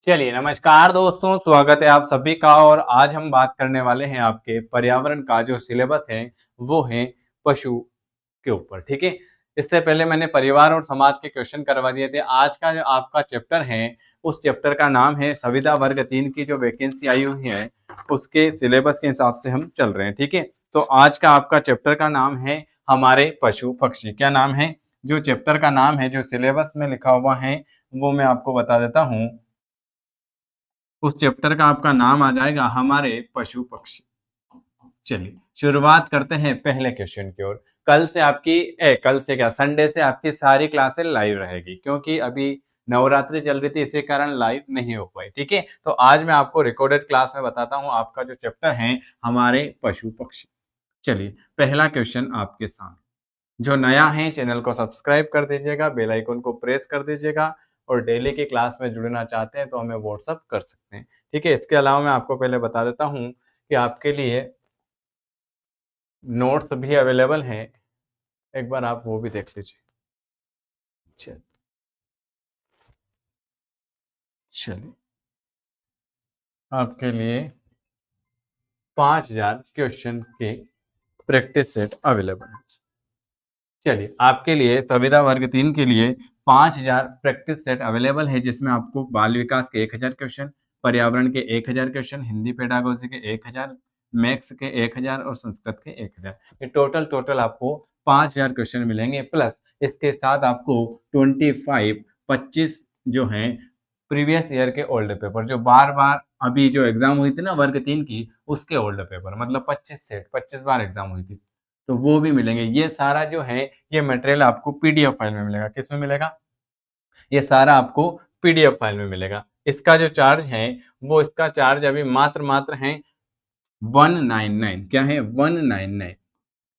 चलिए नमस्कार दोस्तों, स्वागत है आप सभी का। और आज हम बात करने वाले हैं आपके पर्यावरण का जो सिलेबस है वो है पशु के ऊपर। ठीक है, इससे पहले मैंने परिवार और समाज के क्वेश्चन करवा दिए थे। आज का जो आपका चैप्टर है उस चैप्टर का नाम है संविदा वर्ग 3 की जो वैकेंसी आई हुई है उसके सिलेबस के हिसाब से हम चल रहे हैं। ठीक है, तो आज का आपका चैप्टर का नाम है हमारे पशु पक्षी। क्या नाम है? जो चैप्टर का नाम है जो सिलेबस में लिखा हुआ है वो मैं आपको बता देता हूँ। उस चैप्टर का आपका नाम आ जाएगा हमारे पशु पक्षी। चलिए शुरुआत करते हैं पहले क्वेश्चन की ओर। कल से आपकी कल से क्या, संडे से आपकी सारी क्लासें लाइव रहेगी, क्योंकि अभी नवरात्रि चल रही थी इसी कारण लाइव नहीं हो पाई। ठीक है, तो आज मैं आपको रिकॉर्डेड क्लास में बताता हूँ आपका जो चैप्टर है हमारे पशु पक्षी। चलिए पहला क्वेश्चन आपके सामने। जो नया है चैनल को सब्सक्राइब कर दीजिएगा, बेल आइकन को प्रेस कर दीजिएगा, और डेली की क्लास में जुड़ना चाहते हैं तो हमें व्हाट्सअप कर सकते हैं। ठीक है, इसके अलावा मैं आपको पहले बता देता हूँ कि आपके लिए नोट्स भी अवेलेबल हैं, एक बार आप वो भी देख लीजिए। चलिए आपके लिए 5000 क्वेश्चन के प्रैक्टिस सेट अवेलेबल है। चलिए आपके लिए संविदा वर्ग 3 के लिए 5000 प्रैक्टिस सेट अवेलेबल है, जिसमें आपको बाल विकास के 1000 क्वेश्चन, पर्यावरण के 1000 क्वेश्चन, हिंदी पेडागोजी के 1000, मैथ्स के 1000 और संस्कृत के 1000। ये टोटल आपको 5000 क्वेश्चन मिलेंगे। प्लस इसके साथ आपको 25 जो है प्रीवियस ईयर के ओल्ड पेपर, जो बार बार अभी जो एग्जाम हुई थी ना वर्ग 3 की, उसके ओल्ड पेपर, मतलब 25 सेट, 25 बार एग्जाम हुई थी, तो वो भी मिलेंगे। ये सारा जो है ये मटेरियल आपको पीडीएफ फाइल में मिलेगा। किस में मिलेगा? ये सारा आपको पीडीएफ फाइल में मिलेगा। इसका जो चार्ज है वो, इसका चार्ज अभी मात्र है 199। क्या है? 199।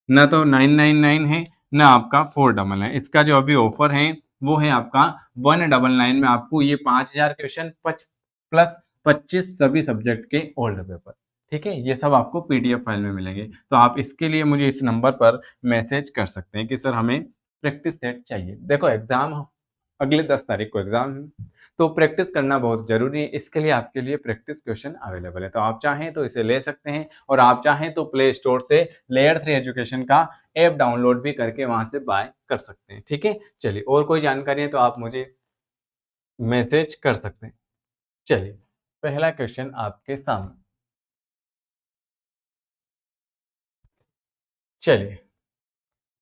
ना तो 999 है ना आपका 499 है। इसका जो अभी ऑफर है वो है आपका 199 में आपको ये 5000 क्वेश्चन प्लस 25 सभी सब्जेक्ट के ओल्ड पेपर। ठीक है, ये सब आपको पीडीएफ फाइल में मिलेंगे। तो आप इसके लिए मुझे इस नंबर पर मैसेज कर सकते हैं कि सर हमें प्रैक्टिस सेट चाहिए। देखो एग्जाम अगले 10 तारीख को एग्जाम है, तो प्रैक्टिस करना बहुत जरूरी है। इसके लिए आपके लिए प्रैक्टिस क्वेश्चन अवेलेबल है, तो आप चाहें तो इसे ले सकते हैं, और आप चाहें तो प्ले स्टोर से लेयर 3 एजुकेशन का ऐप डाउनलोड भी करके वहां से बाय कर सकते हैं। ठीक है, चलिए और कोई जानकारी है तो आप मुझे मैसेज कर सकते हैं। चलिए पहला क्वेश्चन आपके सामने। चलिए,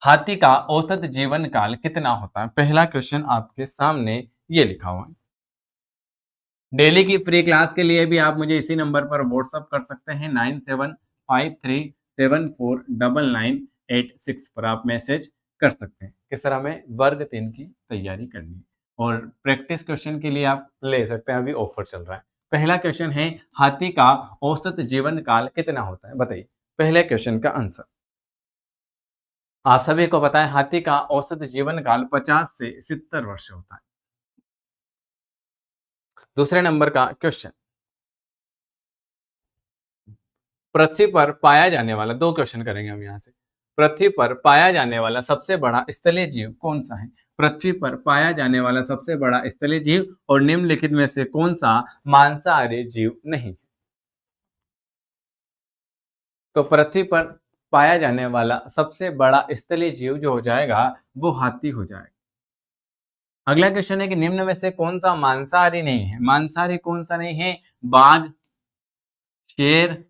हाथी का औसत जीवन काल कितना होता है? पहला क्वेश्चन आपके सामने ये लिखा हुआ है। डेली की फ्री क्लास के लिए भी आप मुझे इसी नंबर पर व्हाट्सअप कर सकते हैं, 9753749986 पर आप मैसेज कर सकते हैं कि सर हमें वर्ग 3 की तैयारी करनी है, और प्रैक्टिस क्वेश्चन के लिए आप ले सकते हैं, अभी ऑफर चल रहा है। पहला क्वेश्चन है, हाथी का औसत जीवन काल कितना होता है? बताइए पहले क्वेश्चन का आंसर। आप सभी को पता है हाथी का औसत जीवन काल 50 से 70 वर्ष होता है। दूसरे नंबर का क्वेश्चन, पृथ्वी पर पाया जाने वाला, दो क्वेश्चन करेंगे हम यहाँ से। पृथ्वी पर पाया जाने वाला सबसे बड़ा स्थलीय जीव कौन सा है? पृथ्वी पर पाया जाने वाला सबसे बड़ा स्थलीय जीव और निम्नलिखित में से कौन सा मांसाहारी जीव नहीं? तो पृथ्वी पर पाया जाने वाला सबसे बड़ा स्थलीय जीव जो हो जाएगा वो हाथी हो जाएगा। अगला क्वेश्चन है कि निम्न में से कौन सा मांसाहारी नहीं है? मांसाहारी कौन सा नहीं है? बाघ, शेर,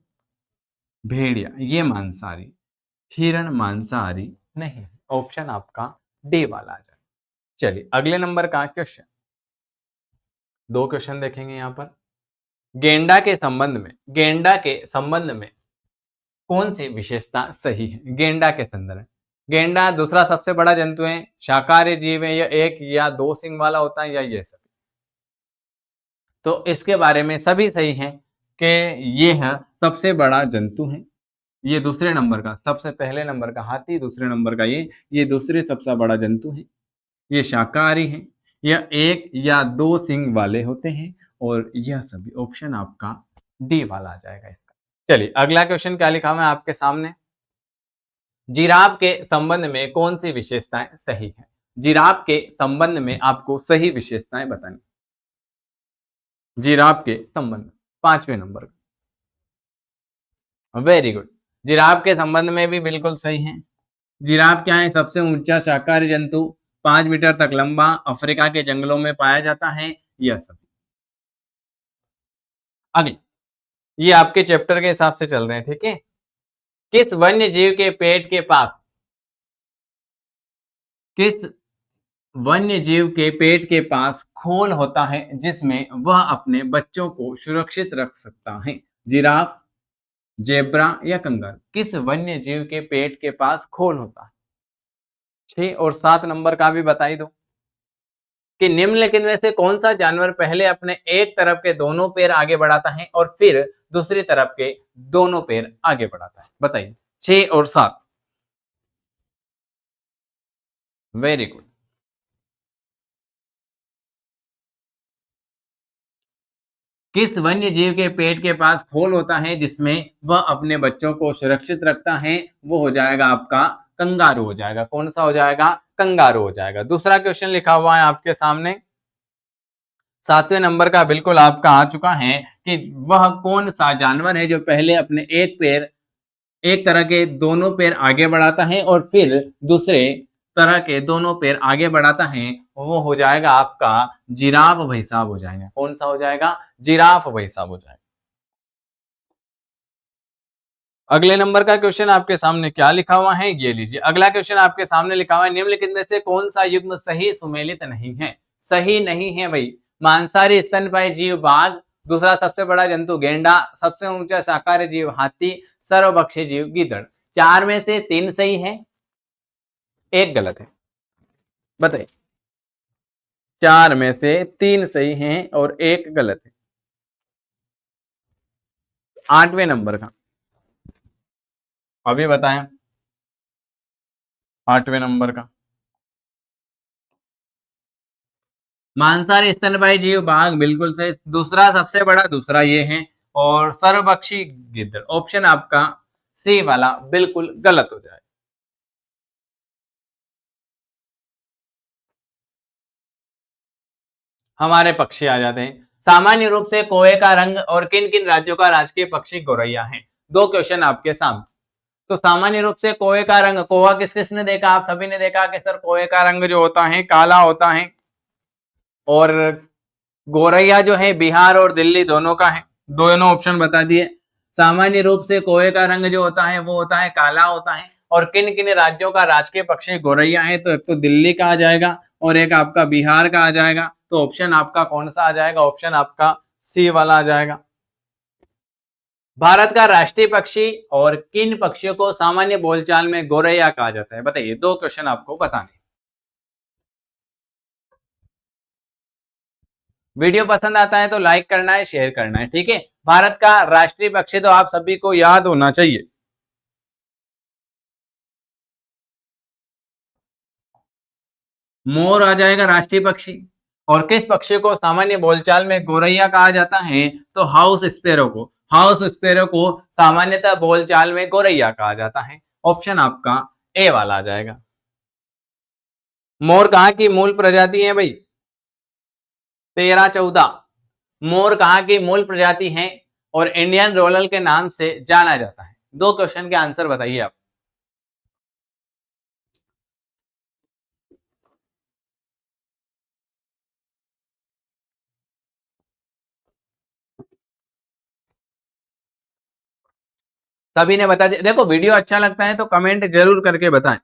भेड़िया, ये मांसाहारी। हिरण मांसाहारी नहीं। ऑप्शन आपका डी वाला आ जाए। चलिए अगले नंबर का क्वेश्चन, दो क्वेश्चन देखेंगे यहाँ पर। गेंडा के संबंध में कौन सी विशेषता सही है? गेंडा के संदर्भ में, गेंडा दूसरा सबसे बड़ा जंतु है, शाकाहारी जीव है, या एक या दो सिंग वाला होता है, या ये सब? तो इसके बारे में सभी सही है कि ये है सबसे बड़ा जंतु है। ये दूसरे नंबर का, सबसे पहले नंबर का हाथी, दूसरे नंबर का ये दूसरे सबसे बड़ा जंतु है। ये शाकाहारी है, यह एक या दो सिंग वाले होते हैं, और यह सभी ऑप्शन आपका डी वाला आ जाएगा इसका। चलिए अगला क्वेश्चन क्या लिखा हुआ है आपके सामने। जिराफ के संबंध में कौन सी विशेषताएं सही है? जिराफ के संबंध में आपको सही विशेषताएं बतानी। जिराफ के संबंध में, 5वें नंबर का। वेरी गुड, जिराफ के संबंध में भी बिल्कुल सही है। जिराफ क्या है? सबसे ऊंचा शाकाहारी जंतु, 5 मीटर तक लंबा, अफ्रीका के जंगलों में पाया जाता है। यह सब आगे, ये आपके चैप्टर के हिसाब से चल रहे हैं, ठीक है। किस वन्य जीव के पेट के पास, किस वन्य जीव के पेट के पास खोल होता है जिसमें वह अपने बच्चों को सुरक्षित रख सकता है? जिराफ, जेब्रा या कंगारू? किस वन्य जीव के पेट के पास खोल होता है? 6 और 7 नंबर का भी बताई दो कि निम्नलिखित में से कौन सा जानवर पहले अपने एक तरफ के दोनों पैर आगे बढ़ाता है और फिर दूसरी तरफ के दोनों पैर आगे बढ़ाता है? बताइए, 6 और 7। Very good. किस वन्य जीव के पेट के पास खोल होता है जिसमें वह अपने बच्चों को सुरक्षित रखता है? वो हो जाएगा आपका कंगारू हो जाएगा। कौन सा हो जाएगा? कंगारू हो जाएगा। दूसरा क्वेश्चन लिखा हुआ है आपके सामने, 7वें नंबर का बिल्कुल आपका आ चुका है कि वह कौन सा जानवर है जो पहले अपने एक तरह के दोनों पैर आगे बढ़ाता है और फिर दूसरे तरह के दोनों पैर आगे बढ़ाता है? वो हो जाएगा आपका जिराफ भाई साहब हो जाएगा। कौन सा हो जाएगा? जिराफ भाई साहब हो जाएगा। अगले नंबर का क्वेश्चन आपके सामने क्या लिखा हुआ है, ये लीजिए। अगला क्वेश्चन आपके सामने लिखा हुआ है, निम्नलिखित में से कौन सा युग्म सही सुमेलित नहीं है? सही नहीं है भाई। मांसाहारी स्तनपायी जीव बाघ, दूसरा सबसे बड़ा जंतु गेंडा, सबसे ऊंचा शाकाहारी जीव हाथी, सर्वभक्षी जीव गीदड़। 4 में से 3 सही है, एक गलत है। बताइए, 4 में से 3 सही हैं और एक गलत है। 8वें नंबर का अभी बताएं, 8वें नंबर का। मांसाहारी स्तनपायी जीव बाघ बिल्कुल सही, दूसरा सबसे बड़ा दूसरा ये है, और सर्वभक्षी गिद्ध ऑप्शन आपका सी वाला बिल्कुल गलत हो जाए। हमारे पक्षी आ जाते हैं। सामान्य रूप से कौवे का रंग और किन किन राज्यों का राजकीय पक्षी गौरैया है? 2 क्वेश्चन आपके सामने। तो सामान्य रूप से कौवे का रंग, कौवा किस किसने देखा? आप सभी ने देखा कि सर कौवे का रंग जो होता है काला होता है, और गौरैया जो है बिहार और दिल्ली दोनों का है। दोनों ऑप्शन बता दिए। सामान्य रूप से कौवे का रंग जो होता है वो होता है काला होता है, और किन किन राज्यों का राजकीय पक्षी गौरैया है? तो एक तो दिल्ली का आ जाएगा और एक आपका बिहार का आ जाएगा। तो ऑप्शन आपका कौन सा आ जाएगा? ऑप्शन आपका सी वाला आ जाएगा। भारत का राष्ट्रीय पक्षी और किन पक्षियों को सामान्य बोलचाल में गौरैया कहा जाता है? बताइए, 2 क्वेश्चन आपको बताने। वीडियो पसंद आता है तो लाइक करना है, शेयर करना है, ठीक है। भारत का राष्ट्रीय पक्षी तो आप सभी को याद होना चाहिए, मोर आ जाएगा राष्ट्रीय पक्षी। और किस पक्षी को सामान्य बोलचाल में गौरैया कहा जाता है? तो हाउस स्पेरो को, हाउस स्पेरो को सामान्यतः बोलचाल में गौरैया कहा जाता है। ऑप्शन आपका ए वाला आ जाएगा। मोर कहाँ की मूल प्रजाति है भाई? 13-14 मोर कहाँ की मूल प्रजाति है और इंडियन रोलल के नाम से जाना जाता है? 2 क्वेश्चन के आंसर बताइए आप। सभी ने बता दिया। देखो, वीडियो अच्छा लगता है तो कमेंट जरूर करके बताएं।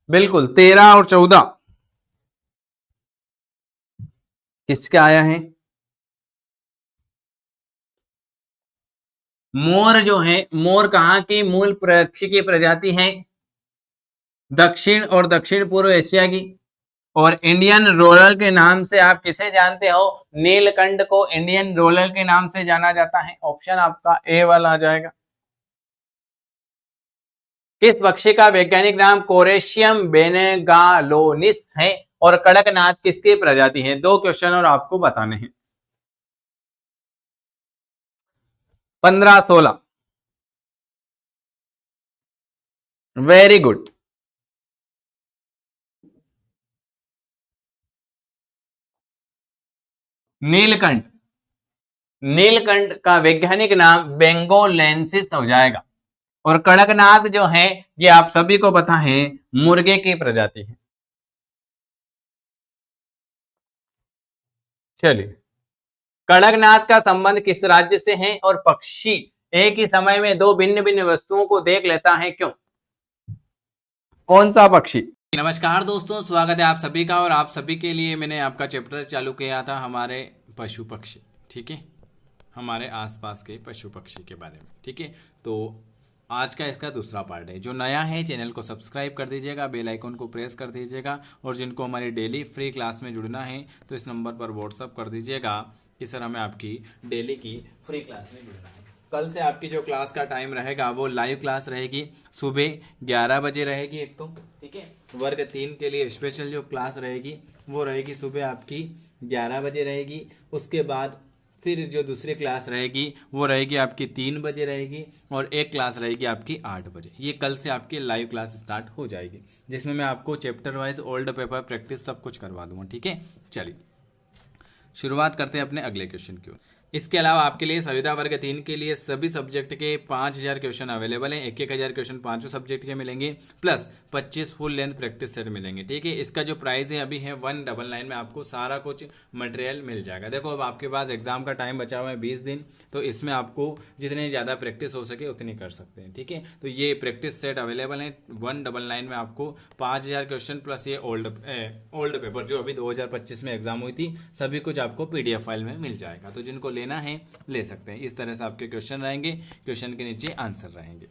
बिल्कुल, 13 और 14 किसका आया है? मोर जो है, मोर कहाँ की मूल पक्षी की प्रजाति है? दक्षिण और दक्षिण पूर्व एशिया की। और इंडियन रोलर के नाम से आप किसे जानते हो? नीलकंठ को इंडियन रोलर के नाम से जाना जाता है। ऑप्शन आपका ए वाला आ जाएगा। किस पक्षी का वैज्ञानिक नाम कोरेशियम बेनेगालोनिस है और कड़कनाथ किसकी प्रजाति है? 2 क्वेश्चन और आपको बताने हैं। 15-16। Very good. नीलकंठ, नीलकंठ का वैज्ञानिक नाम बेंगोलेंसिस हो जाएगा। और कड़कनाथ जो है ये आप सभी को पता है मुर्गे की प्रजाति है। चलिए, कड़कनाथ का संबंध किस राज्य से है और पक्षी एक ही समय में दो भिन्न भिन्न वस्तुओं को देख लेता है, क्यों? कौन सा पक्षी? नमस्कार दोस्तों, स्वागत है आप सभी का। और आप सभी के लिए मैंने आपका चैप्टर चालू किया था हमारे पशु पक्षी, ठीक है, हमारे आसपास के पशु पक्षी के बारे में, ठीक है। तो आज का इसका दूसरा पार्ट है। जो नया है चैनल को सब्सक्राइब कर दीजिएगा, बेल आइकन को प्रेस कर दीजिएगा। और जिनको हमारी डेली फ्री क्लास में जुड़ना है तो इस नंबर पर व्हाट्सअप कर दीजिएगा कि सर हमें आपकी डेली की फ्री क्लास में जुड़ना है। कल से आपकी जो क्लास का टाइम रहेगा वो लाइव क्लास रहेगी, सुबह 11 बजे रहेगी एक तो, ठीक है। वर्ग 3 के लिए स्पेशल जो क्लास रहेगी वो रहेगी सुबह आपकी 11 बजे रहेगी। उसके बाद फिर जो दूसरी क्लास रहेगी वो रहेगी आपकी 3 बजे रहेगी। और एक क्लास रहेगी आपकी 8 बजे। ये कल से आपकी लाइव क्लास स्टार्ट हो जाएगी, जिसमें मैं आपको chapter wise old paper practice सब कुछ करवा दूंगा, ठीक है। चलिए शुरुआत करते हैं अपने अगले क्वेश्चन की ओर। इसके अलावा आपके लिए संविदा वर्ग 3 के लिए सभी सब्जेक्ट के 5000 क्वेश्चन अवेलेबल हैं। 1,000 क्वेश्चन पांचों सब्जेक्ट के मिलेंगे, plus 25 full length practice set मिलेंगे, ठीक है। इसका जो प्राइस है अभी है 199 में आपको सारा कुछ मटेरियल मिल जाएगा। देखो अब आपके पास एग्जाम का टाइम बचा हुआ है 20 दिन, तो इसमें आपको जितनी ज़्यादा प्रैक्टिस हो सके उतनी कर सकते हैं, ठीक है। तो ये प्रैक्टिस सेट अवेलेबल है 199 में आपको 5000 क्वेश्चन प्लस ये ओल्ड पेपर जो अभी 2025 में एग्जाम हुई थी, सभी कुछ आपको PDF फाइल में मिल जाएगा। तो जिनको लेना है ले सकते हैं। इस तरह से आपके क्वेश्चन रहेंगे, क्वेश्चन के नीचे आंसर रहेंगे।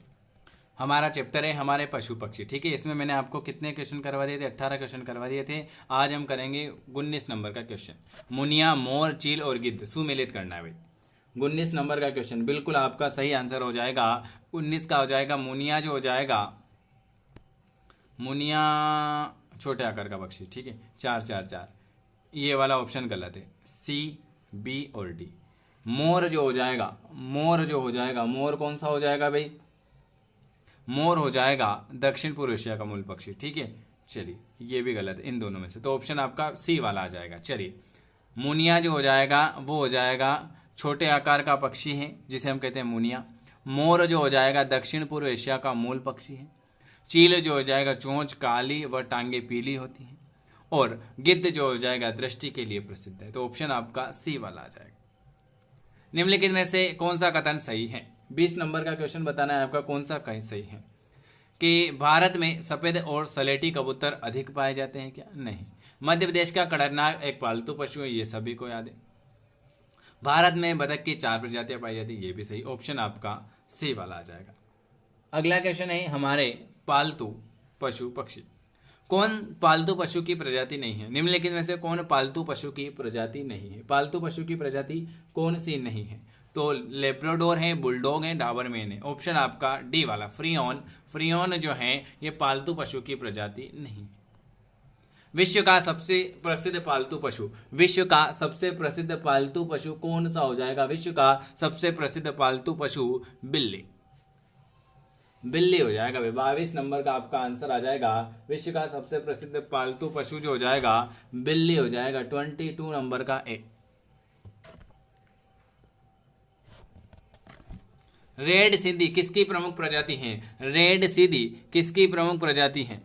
हमारा चैप्टर है हमारे पशु पक्षी, ठीक है। इसमें मैंने आपको कितने क्वेश्चन करवा दिए थे? 18 क्वेश्चन करवा दिए थे। आज हम करेंगे 19 नंबर का क्वेश्चन। मुनिया, मोर, चील और गिद्ध सुमेलित करना है भाई। 19 नंबर का क्वेश्चन बिल्कुल आपका सही आंसर हो जाएगा। 19 का हो जाएगा मुनिया, जो हो जाएगा मुनिया छोटे आकार का पक्षी, ठीक है। 4 4 4 ये वाला ऑप्शन गलत है, C, B और D। मोर जो हो जाएगा, मोर जो हो जाएगा, मोर कौन सा हो जाएगा भाई? मोर हो जाएगा दक्षिण पूर्व एशिया का मूल पक्षी, ठीक है। चलिए ये भी गलत है इन दोनों में से, तो ऑप्शन आपका C वाला आ जाएगा। चलिए मुनिया जो हो जाएगा वो हो जाएगा छोटे आकार का पक्षी है जिसे हम कहते हैं मुनिया। मोर जो हो जाएगा दक्षिण पूर्व एशिया का मूल पक्षी है। चील जो हो जाएगा चोंच काली व टांगे पीली होती है। और गिद्ध जो हो जाएगा दृष्टि के लिए प्रसिद्ध है। तो ऑप्शन आपका C वाला आ जाएगा। निम्नलिखित में से कौन सा कथन सही है? 20 नंबर का क्वेश्चन बताना है आपका, कौन सा कहीं सही है कि भारत में सफेद और सलेटी कबूतर अधिक पाए जाते हैं क्या? नहीं। मध्य प्रदेश का कड़कनाथ एक पालतू पशु है, ये सभी को याद है। भारत में बतख की 4 प्रजातियां पाई जाती है, ये भी सही। ऑप्शन आपका C वाला आ जाएगा। अगला क्वेश्चन है हमारे पालतू पशु पक्षी। कौन पालतू पशु की प्रजाति नहीं है? निम्नलिखित में से कौन पालतू पशु की प्रजाति नहीं है? पालतू पशु की प्रजाति कौन सी नहीं है? तो लेब्राडोर है, बुलडॉग है, डाबरमैन है। ऑप्शन आपका D वाला फ्रियोन। फ्रियोन जो है ये पालतू पशु की प्रजाति नहीं। विश्व का सबसे प्रसिद्ध पालतू पशु, विश्व का सबसे प्रसिद्ध पालतू पशु कौन सा हो जाएगा? विश्व का सबसे प्रसिद्ध पालतू पशु बिल्ली, बिल्ली हो जाएगा। 22 नंबर का आपका आंसर आ जाएगा। विश्व का सबसे प्रसिद्ध पालतू पशु जो हो जाएगा बिल्ली हो जाएगा। 22 नंबर का A। रेड सीधी किसकी प्रमुख प्रजाति है? रेड सीधी किसकी प्रमुख प्रजाति है?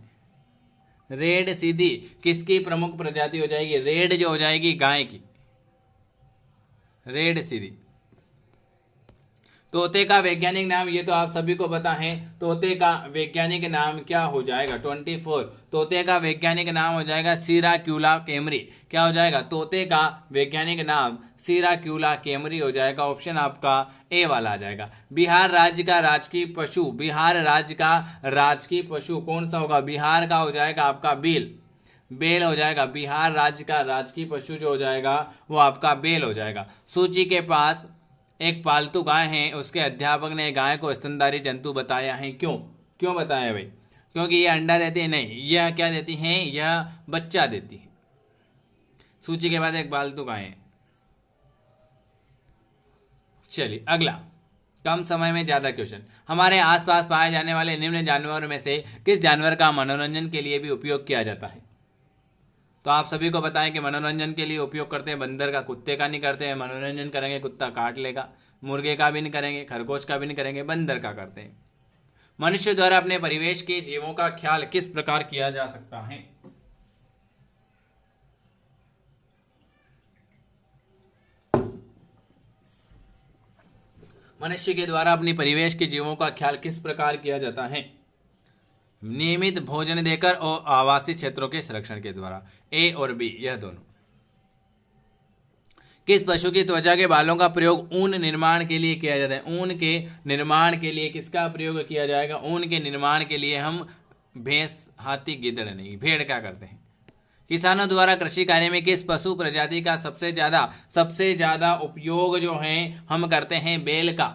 रेड सीधी किसकी प्रमुख प्रजाति हो जाएगी? रेड जो हो जाएगी गाय की, रेड सीधी। तोते का वैज्ञानिक नाम, ये तो आप सभी को पता है। तोते का वैज्ञानिक नाम क्या हो जाएगा? 24। तोते का वैज्ञानिक नाम हो जाएगा सिराक्यूला कैमरी। क्या हो जाएगा? तोते का वैज्ञानिक नाम सिराक्यूला कैमरी हो जाएगा। ऑप्शन आपका A वाला आ जाएगा। बिहार राज्य का राजकीय पशु, बिहार राज्य का राजकीय पशु कौन सा होगा? बिहार का हो जाएगा आपका बेल, बेल हो जाएगा। बिहार राज्य का राजकीय पशु जो हो जाएगा वो आपका बेल हो जाएगा। सूची के पास एक पालतू गाय है, उसके अध्यापक ने गाय को स्तनधारी जंतु बताया है। क्यों? क्यों बताया भाई? क्योंकि ये अंडा देती है? नहीं, यह क्या देती है? यह बच्चा देती है। सूची के बाद एक पालतू गाय है। चलिए अगला, कम समय में ज्यादा क्वेश्चन। हमारे आसपास पाए जाने वाले निम्न जानवरों में से किस जानवर का मनोरंजन के लिए भी उपयोग किया जाता है? तो आप सभी को बताएं कि मनोरंजन के लिए उपयोग करते हैं बंदर का, कुत्ते का नहीं करते हैं। मनोरंजन करेंगे कुत्ता काट लेगा। मुर्गे का भी नहीं करेंगे, खरगोश का भी नहीं करेंगे, बंदर का करते हैं। मनुष्य द्वारा अपने परिवेश के जीवों का ख्याल किस प्रकार किया जा सकता है? मनुष्य के द्वारा अपने परिवेश के जीवों का ख्याल किस प्रकार किया जाता है? नियमित भोजन देकर और आवासीय क्षेत्रों के संरक्षण के द्वारा। ए और बी, यह दोनों। किस पशु की त्वचा के बालों का प्रयोग ऊन निर्माण के लिए किया जाता है? ऊन के निर्माण के लिए किसका प्रयोग किया जाएगा? ऊन के निर्माण के लिए हम भैंस, हाथी, गिद्धड़ नहीं, भेड़ का करते हैं। किसानों द्वारा कृषि कार्य में किस पशु प्रजाति का सबसे ज्यादा उपयोग जो है हम करते हैं? बैल का।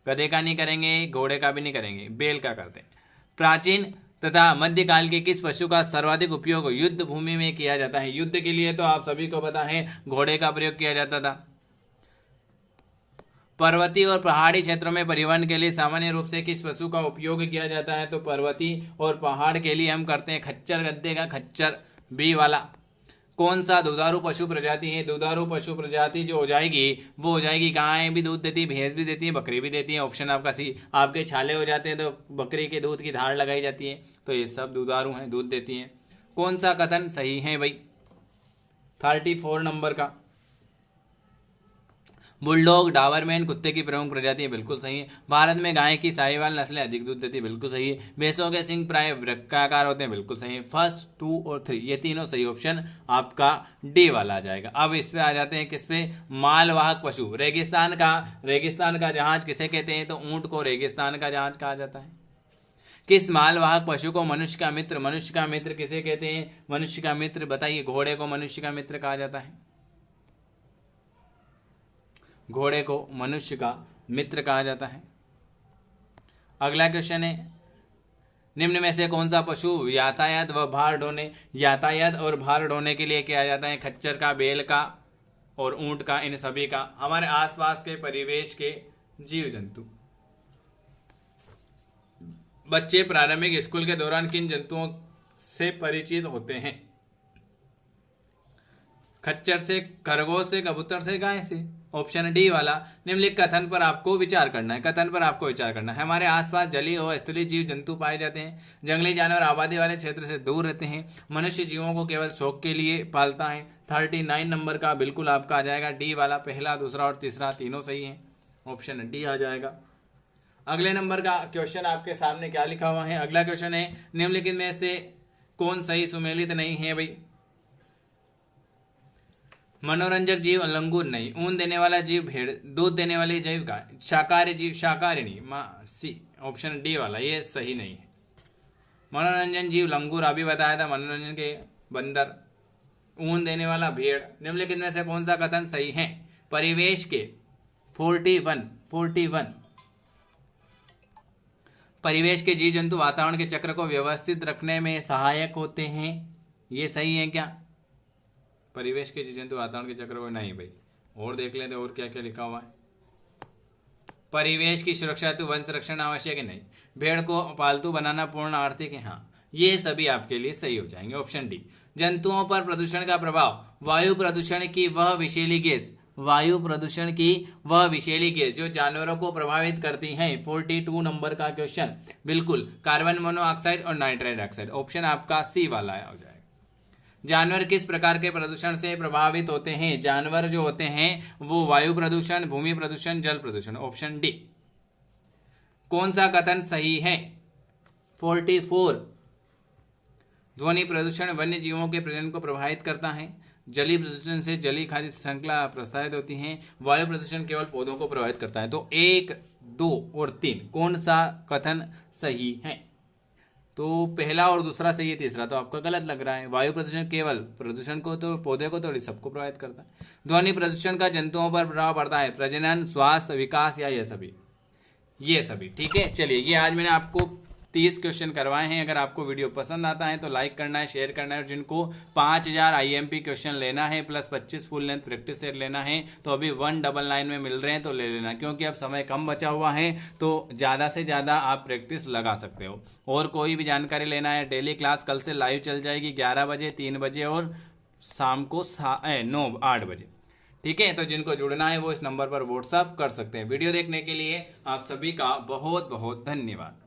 गधे का नहीं करेंगे, घोड़े का भी नहीं करेंगे, बैल का करते हैं। प्राचीन तथा मध्यकाल के किस पशु का सर्वाधिक उपयोग युद्ध भूमि में किया जाता है? युद्ध के लिए तो आप सभी को पता है घोड़े का प्रयोग किया जाता था। पर्वतीय और पहाड़ी क्षेत्रों में परिवहन के लिए सामान्य रूप से किस पशु का उपयोग किया जाता है? तो पर्वतीय और पहाड़ के लिए हम करते हैं खच्चर गद्दे का, खच्चर बी वाला। कौन सा दुधारू पशु प्रजाति है? दुधारू पशु प्रजाति जो हो जाएगी वो हो जाएगी गाय भी दूध देती है, भैंस भी देती है, बकरी भी देती है। ऑप्शन आपका सी। आपके छाले हो जाते हैं तो बकरी के दूध की धार लगाई जाती है, तो ये सब दुधारू हैं, दूध देती हैं। कौन सा कथन सही है भाई? 34 नंबर का। बुलडॉग, डाबरमैन कुत्ते की प्रमुख प्रजाति है, बिल्कुल सही है। भारत में गाय की साहिवाल नस्लें अधिक दूध देती है, बिल्कुल सही है। भैंसों के सिंग प्राय वृक्काकार होते हैं, बिल्कुल सही है। फर्स्ट, 2 और 3 ये तीनों सही। ऑप्शन आपका डी वाला आ जाएगा। अब इस पे आ जाते हैं, किस पे? मालवाहक पशु। रेगिस्तान का जहाज किसे कहते हैं? तो ऊंट को रेगिस्तान का जहाज कहा जाता है। किस मालवाहक पशु को मनुष्य का मित्र किसे कहते हैं? मनुष्य का मित्र बताइए। घोड़े को मनुष्य का मित्र कहा जाता है। घोड़े को मनुष्य का मित्र कहा जाता है। अगला क्वेश्चन है, निम्न में से कौन सा पशु यातायात व भार ढोने के लिए किया जाता है? खच्चर का, बैल का और ऊंट का, इन सभी का। हमारे आसपास के परिवेश के जीव जंतु। बच्चे प्रारंभिक स्कूल के दौरान किन जंतुओं से परिचित होते हैं? खच्चर से, खरगोश से, कबूतर से, गाय से। ऑप्शन डी वाला। निम्नलिखित कथन पर आपको विचार करना है। हमारे आसपास जलीय और स्थलीय जीव जंतु पाए जाते हैं। जंगली जानवर आबादी वाले क्षेत्र से दूर रहते हैं। मनुष्य जीवों को केवल शौक के लिए पालता है। 39 नंबर का बिल्कुल आपका आ जाएगा डी वाला। पहला, दूसरा और तीसरा तीनों सही है। ऑप्शन डी आ जाएगा। अगले नंबर का क्वेश्चन आपके सामने क्या लिखा हुआ है? अगला क्वेश्चन है, निम्नलिखित में से कौन सही सुमेलित नहीं है भाई? मनोरंजक जीव लंगूर नहीं, ऊन देने वाला जीव भेड़, दूध देने वाली जीव गाय, शाकाहारी जीव शाकाहारिणी सी। ऑप्शन डी वाला ये सही नहीं है। मनोरंजन जीव लंगूर अभी बताया था, मनोरंजन के बंदर, ऊन देने वाला भेड़। निम्नलिखित में से कौन सा कथन सही है? परिवेश के 41 परिवेश के जीव जंतु वातावरण के चक्र को व्यवस्थित रखने में सहायक होते हैं, ये सही है क्या? परिवेश के जीव जंतु वातावरण के चक्र को नहीं भाई, और देख लेते और क्या क्या लिखा हुआ है। परिवेश की सुरक्षा हेतु वन संरक्षण आवश्यक है, नहीं। भेड़ को पालतू बनाना पूर्ण आर्थिक है, हाँ। ये सभी आपके लिए सही हो जाएंगे। Option D. जंतुओं पर प्रदूषण का प्रभाव, वायु प्रदूषण की वह विषैली गैस जो जानवरों को प्रभावित करती हैं। 42 नंबर का क्वेश्चन बिल्कुल कार्बन मोनोऑक्साइड और नाइट्रस ऑक्साइड। ऑप्शन आपका सी वाला हो जाएगा। जानवर किस प्रकार के प्रदूषण से प्रभावित होते हैं? जानवर जो होते हैं वो वायु प्रदूषण, भूमि प्रदूषण, जल प्रदूषण। Option D. कौन सा कथन सही है? 44 ध्वनि प्रदूषण वन्य जीवों के प्रजनन को प्रभावित करता है। जलीय प्रदूषण से जलीय खाद्य श्रृंखला प्रसारित होती है। वायु प्रदूषण केवल पौधों को प्रभावित करता है। तो 1, 2 और 3 कौन सा कथन सही है? तो पहला और दूसरा सही है, तीसरा तो आपका गलत लग रहा है। वायु प्रदूषण केवल प्रदूषण को तो पौधे को थोड़ी सबको प्रभावित करता है। ध्वनि प्रदूषण का जंतुओं पर प्रभाव पड़ता है, प्रजनन, स्वास्थ्य, विकास या ये सभी। ठीक है, चलिए ये आज मैंने आपको 30 क्वेश्चन करवाए हैं। अगर आपको वीडियो पसंद आता है तो लाइक करना है, शेयर करना है, और जिनको 5000 IMP क्वेश्चन लेना है plus 25 full length practice set लेना है तो अभी 199 में मिल रहे हैं, तो ले लेना, क्योंकि अब समय कम बचा हुआ है तो ज़्यादा से ज़्यादा आप प्रैक्टिस लगा सकते हो। और कोई भी जानकारी लेना है, डेली क्लास कल से लाइव चल जाएगी 11 बजे, 3 बजे और शाम को 8 बजे। ठीक है, तो जिनको जुड़ना है वो इस नंबर पर व्हाट्सअप कर सकते हैं। वीडियो देखने के लिए आप सभी का बहुत बहुत धन्यवाद।